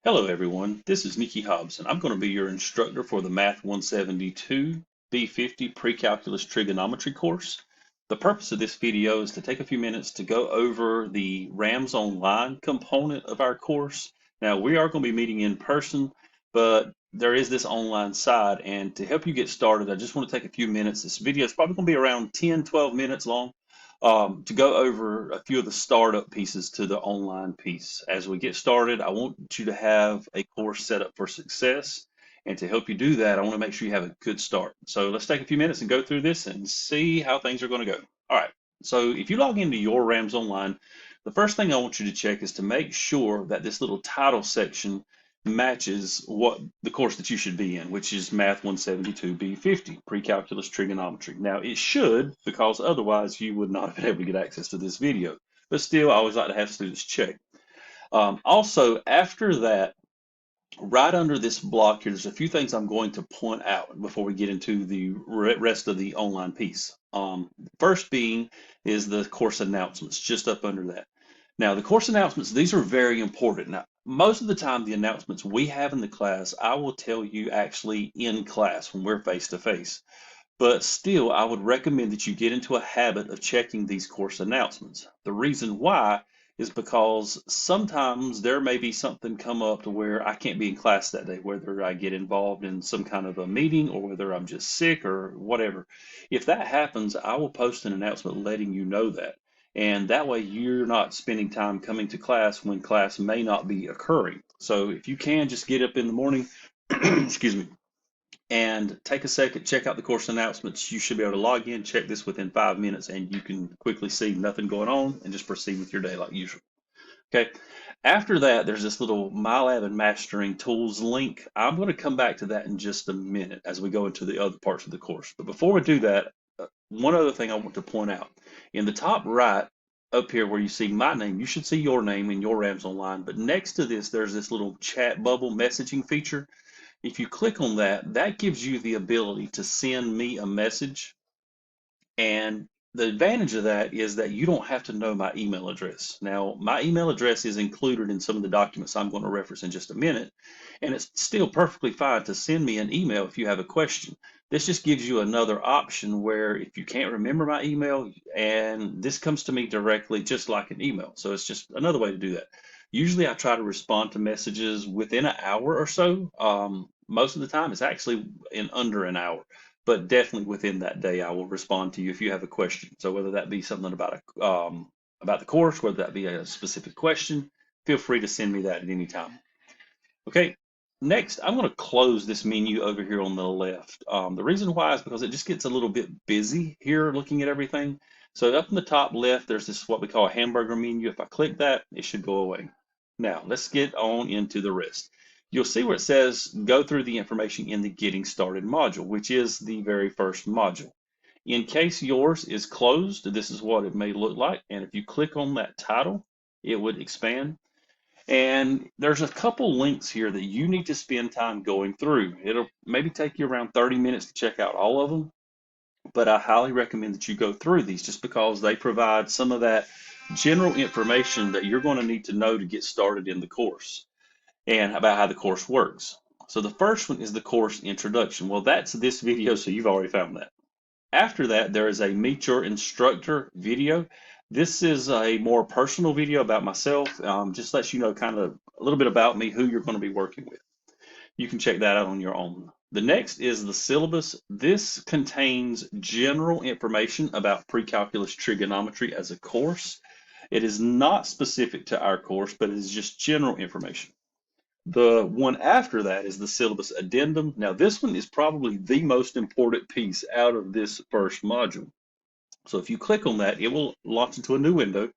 Hello everyone, this is Nikki Hobbs and I'm going to be your instructor for the Math 172 B50 Pre-Calculus Trigonometry course. The purpose of this video is to take a few minutes to go over the RAMS Online component of our course. Now we are going to be meeting in person, but there is this online side, and to help you get started, I just want to take a few minutes. This video is probably going to be around 10-12 minutes long to go over a few of the startup pieces to the online piece. As we get started, I want you to have a course set up for success. And to help you do that, I want to make sure you have a good start. So let's take a few minutes and go through this and see how things are going to go. All right. So if you log into your RAMS Online, the first thing I want you to check is to make sure that this little title section matches what the course that you should be in, which is Math 172 B50, Pre-Calculus Trigonometry. Now it should, because otherwise you would not have been able to get access to this video. But still, I always like to have students check. Also, after that, right under this block here, there's a few things I'm going to point out before we get into the rest of the online piece. First being is the course announcements, just up under that. Now, the course announcements, these are very important. Now, most of the time, the announcements we have in the class, I will tell you actually in class when we're face to face. But still, I would recommend that you get into a habit of checking these course announcements. The reason why is because sometimes there may be something come up to where I can't be in class that day, whether I get involved in some kind of a meeting or whether I'm just sick or whatever. If that happens, I will post an announcement letting you know that. And that way you're not spending time coming to class when class may not be occurring. So if you can just get up in the morning, excuse me, and take a second, check out the course announcements. You should be able to log in, check this within 5 minutes, and you can quickly see nothing going on and just proceed with your day like usual. Okay. After that, there's this little MyLab and Mastering Tools link. I'm going to come back to that in just a minute as we go into the other parts of the course. But before we do that, one other thing I want to point out. In the top right, up here where you see my name, you should see your name in your RAMS Online. But next to this, there's this little chat bubble messaging feature. If you click on that, that gives you the ability to send me a message. And the advantage of that is that you don't have to know my email address. Now, my email address is included in some of the documents I'm going to reference in just a minute, and it's still perfectly fine to send me an email if you have a question. This just gives you another option where if you can't remember my email, and this comes to me directly just like an email. So it's just another way to do that. Usually I try to respond to messages within an hour or so. Most of the time it's actually in under an hour, but definitely within that day, I will respond to you if you have a question. So whether that be something about the course, whether that be a specific question, feel free to send me that at any time. Okay. Next, I'm going to close this menu over here on the left. The reason why is because it just gets a little bit busy here looking at everything. So up in the top left, there's this what we call a hamburger menu. If I click that, it should go away. Now, let's get on into the rest. You'll see where it says go through the information in the Getting Started module, which is the very first module. In case yours is closed, this is what it may look like. And if you click on that title, it would expand. And there's a couple links here that you need to spend time going through. It'll maybe take you around 30 minutes to check out all of them, but I highly recommend that you go through these just because they provide some of that general information that you're going to need to know to get started in the course and about how the course works. So the first one is the course introduction. Well, that's this video, so you've already found that. After that, there is a Meet Your Instructor video. This is a more personal video about myself, just lets you know kind of a little bit about me, who you're going to be working with. You can check that out on your own. The next is the syllabus. This contains general information about pre-calculus trigonometry as a course. It is not specific to our course, but it is just general information. The one after that is the syllabus addendum. Now, this one is probably the most important piece out of this first module. So if you click on that, it will launch into a new window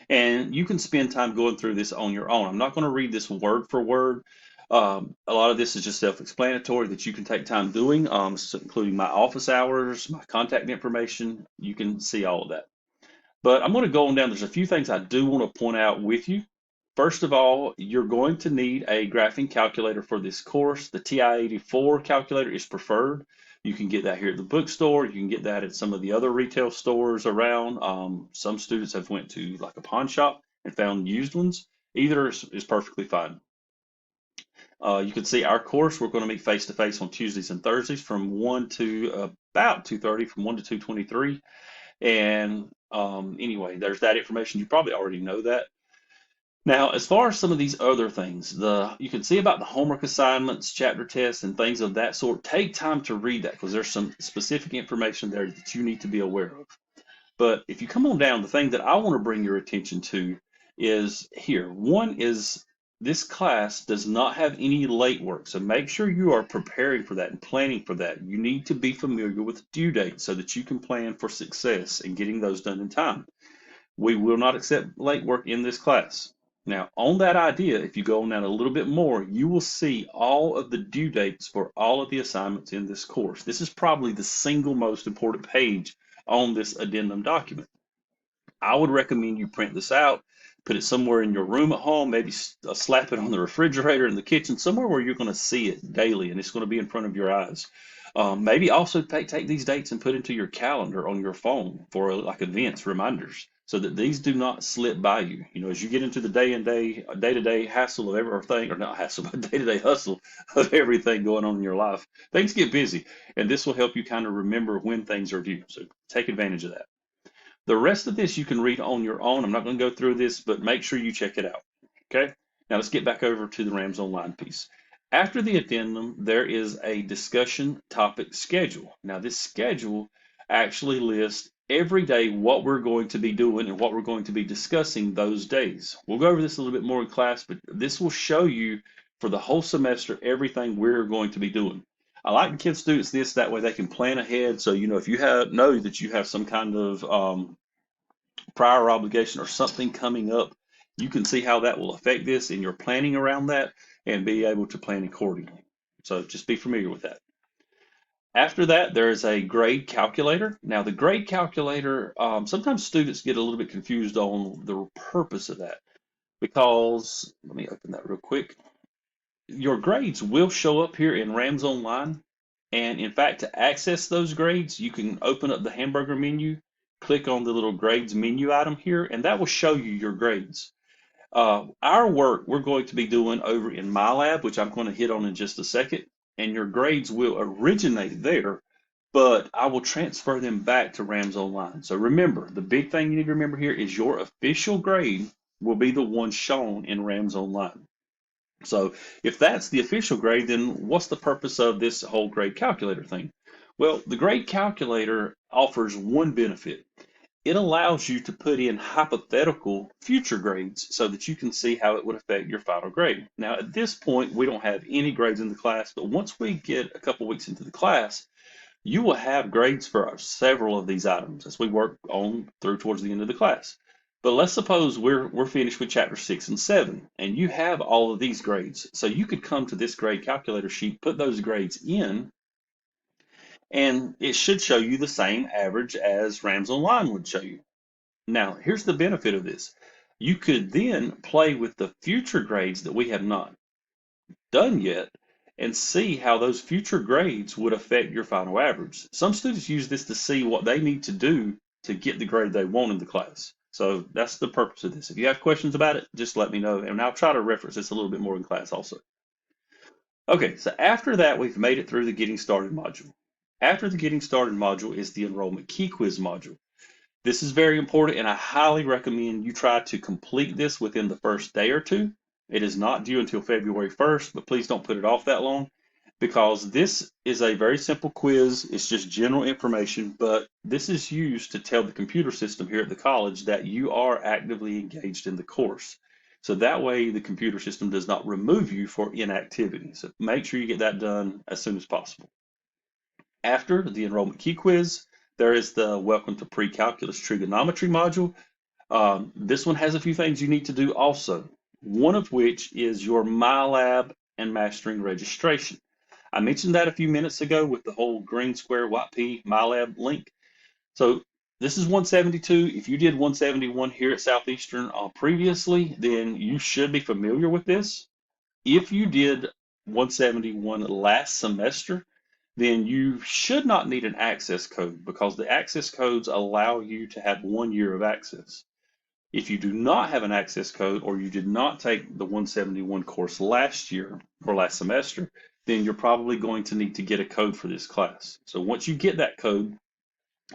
and you can spend time going through this on your own. I'm not going to read this word for word. A lot of this is just self-explanatory that you can take time doing, so including my office hours, my contact information. You can see all of that. But I'm going to go on down. There's a few things I do want to point out with you. First of all, you're going to need a graphing calculator for this course. The TI-84 calculator is preferred. You can get that here at the bookstore. You can get that at some of the other retail stores around. Some students have went to like a pawn shop and found used ones. Either is perfectly fine. You can see our course, we're going to meet face-to-face on Tuesdays and Thursdays from 1 to about 2:30, from 1 to 2:23. And anyway, there's that information. You probably already know that. Now, as far as some of these other things, you can see about the homework assignments, chapter tests, and things of that sort. Take time to read that because there's some specific information there that you need to be aware of. But if you come on down, the thing that I want to bring your attention to is here. One is this class does not have any late work, so make sure you are preparing for that and planning for that. You need to be familiar with due dates so that you can plan for success in getting those done in time. We will not accept late work in this class. Now, on that idea, if you go on down a little bit more, you will see all of the due dates for all of the assignments in this course. This is probably the single most important page on this addendum document. I would recommend you print this out, put it somewhere in your room at home, maybe slap it on the refrigerator in the kitchen, somewhere where you're going to see it daily and it's going to be in front of your eyes. Maybe also take these dates and put into your calendar on your phone for like events, reminders, so that these do not slip by you. You know, as you get into the day-to-day hassle of everything, or not hassle, but day-to-day hustle of everything going on in your life, things get busy, and this will help you kind of remember when things are due. So take advantage of that. The rest of this you can read on your own. I'm not going to go through this, but make sure you check it out. Okay, now let's get back over to the Rams Online piece. After the addendum, there is a discussion topic schedule. Now, this schedule actually lists every day what we're going to be doing and what we're going to be discussing those days. We'll go over this a little bit more in class, but this will show you for the whole semester everything we're going to be doing. I like to give students this, that way they can plan ahead. So, you know, if you know that you have some kind of prior obligation or something coming up, you can see how that will affect this in your planning around that and be able to plan accordingly. So just be familiar with that. After that, there is a grade calculator. Now, the grade calculator, sometimes students get a little bit confused on the purpose of that because, let me open that real quick. Your grades will show up here in Rams Online. And in fact, to access those grades, you can open up the hamburger menu, click on the little grades menu item here, and that will show you your grades. Our work we're going to be doing over in my lab, which I'm going to hit on in just a second, and your grades will originate there, but I will transfer them back to Rams Online. So remember, the big thing you need to remember here is your official grade will be the one shown in Rams Online. So if that's the official grade, then what's the purpose of this whole grade calculator thing? Well, the grade calculator offers one benefit. It allows you to put in hypothetical future grades so that you can see how it would affect your final grade. Now, at this point, we don't have any grades in the class, but once we get a couple weeks into the class, you will have grades for several of these items as we work on through towards the end of the class. But let's suppose we're finished with chapter 6 and 7, and you have all of these grades. So you could come to this grade calculator sheet, put those grades in, and it should show you the same average as Rams Online would show you. Now, here's the benefit of this. You could then play with the future grades that we have not done yet and see how those future grades would affect your final average. Some students use this to see what they need to do to get the grade they want in the class. So that's the purpose of this. If you have questions about it, just let me know, and I'll try to reference this a little bit more in class also. Okay, so after that, we've made it through the Getting Started module. After the Getting Started module is the Enrollment Key Quiz module. This is very important, and I highly recommend you try to complete this within the first day or two. It is not due until February 1st, but please don't put it off that long because this is a very simple quiz. It's just general information, but this is used to tell the computer system here at the college that you are actively engaged in the course. So that way the computer system does not remove you for inactivity. So make sure you get that done as soon as possible. After the Enrollment Key Quiz, there is the Welcome to Pre-Calculus Trigonometry module. This one has a few things you need to do also, one of which is your MyLab and Mastering registration. I mentioned that a few minutes ago with the whole green square white P MyLab link. So this is 172. If you did 171 here at Southeastern previously, then you should be familiar with this. If you did 171 last semester, then you should not need an access code because the access codes allow you to have 1 year of access. If you do not have an access code or you did not take the 171 course last year or last semester, then you're probably going to need to get a code for this class. So once you get that code,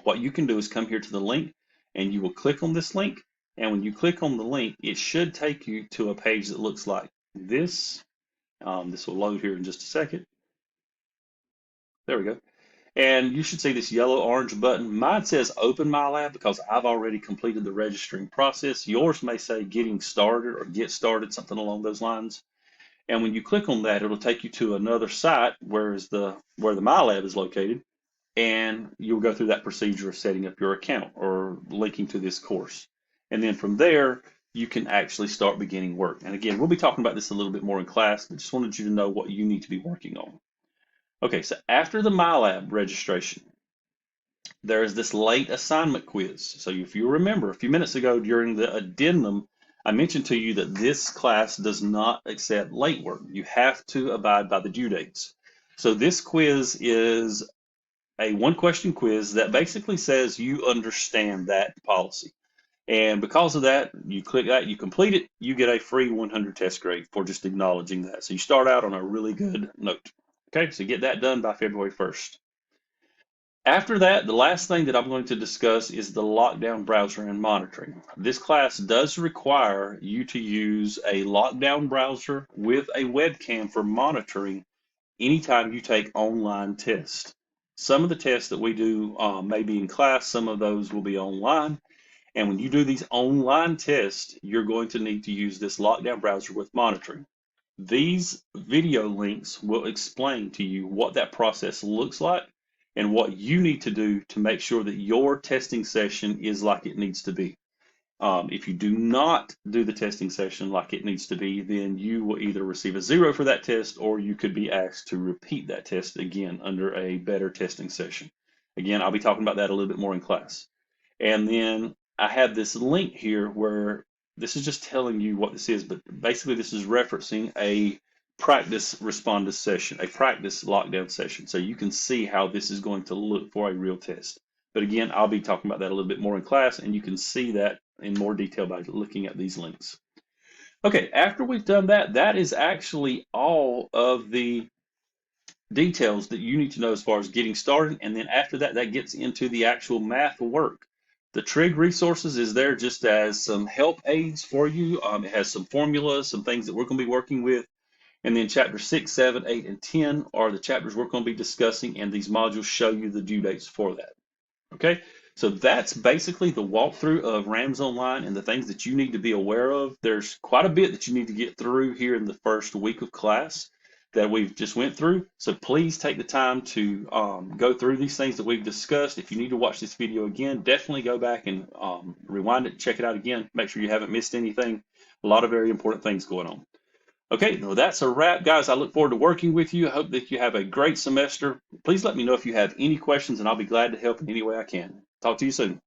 what you can do is come here to the link and you will click on this link. And when you click on the link, it should take you to a page that looks like this. This will load here in just a second. There we go. And you should see this yellow orange button. Mine says Open My Lab because I've already completed the registering process. Yours may say Getting Started or Get Started, something along those lines. And when you click on that, it'll take you to another site where the My Lab is located. And you'll go through that procedure of setting up your account or linking to this course. And then from there, you can actually start beginning work. And again, we'll be talking about this a little bit more in class, but just wanted you to know what you need to be working on. Okay, so after the MyLab registration, there is this late assignment quiz. So if you remember a few minutes ago during the addendum, I mentioned to you that this class does not accept late work. You have to abide by the due dates. So this quiz is a one-question quiz that basically says you understand that policy. And because of that, you click that, you complete it, you get a free 100 test grade for just acknowledging that. So you start out on a really good note. Okay, so get that done by February 1st. After that, the last thing that I'm going to discuss is the lockdown browser and monitoring. This class does require you to use a lockdown browser with a webcam for monitoring anytime you take online tests. Some of the tests that we do may be in class, some of those will be online. And when you do these online tests, you're going to need to use this lockdown browser with monitoring. These video links will explain to you what that process looks like and what you need to do to make sure that your testing session is like it needs to be. If you do not do the testing session like it needs to be, then you will either receive a 0 for that test or you could be asked to repeat that test again under a better testing session. Again, I'll be talking about that a little bit more in class. And then I have this link here where this is just telling you what this is, but basically this is referencing a practice respondus session, a practice lockdown session. So you can see how this is going to look for a real test. But again, I'll be talking about that a little bit more in class, and you can see that in more detail by looking at these links. Okay, after we've done that, that is actually all of the details that you need to know as far as getting started. And then after that, that gets into the actual math work. The Trig resources is there just as some help aids for you. It has some formulas, some things that we're going to be working with. And then chapter 6, 7, 8, and 10 are the chapters we're going to be discussing, and these modules show you the due dates for that. Okay, so that's basically the walkthrough of RAMS Online and the things that you need to be aware of. There's quite a bit that you need to get through here in the first week of class that we've just went through. So please take the time to go through these things that we've discussed. If you need to watch this video again, definitely go back and rewind it, check it out again, make sure you haven't missed anything. A lot of very important things going on. Okay, well, that's a wrap, guys. I look forward to working with you. I hope that you have a great semester. Please let me know if you have any questions, and I'll be glad to help in any way I can. Talk to you soon.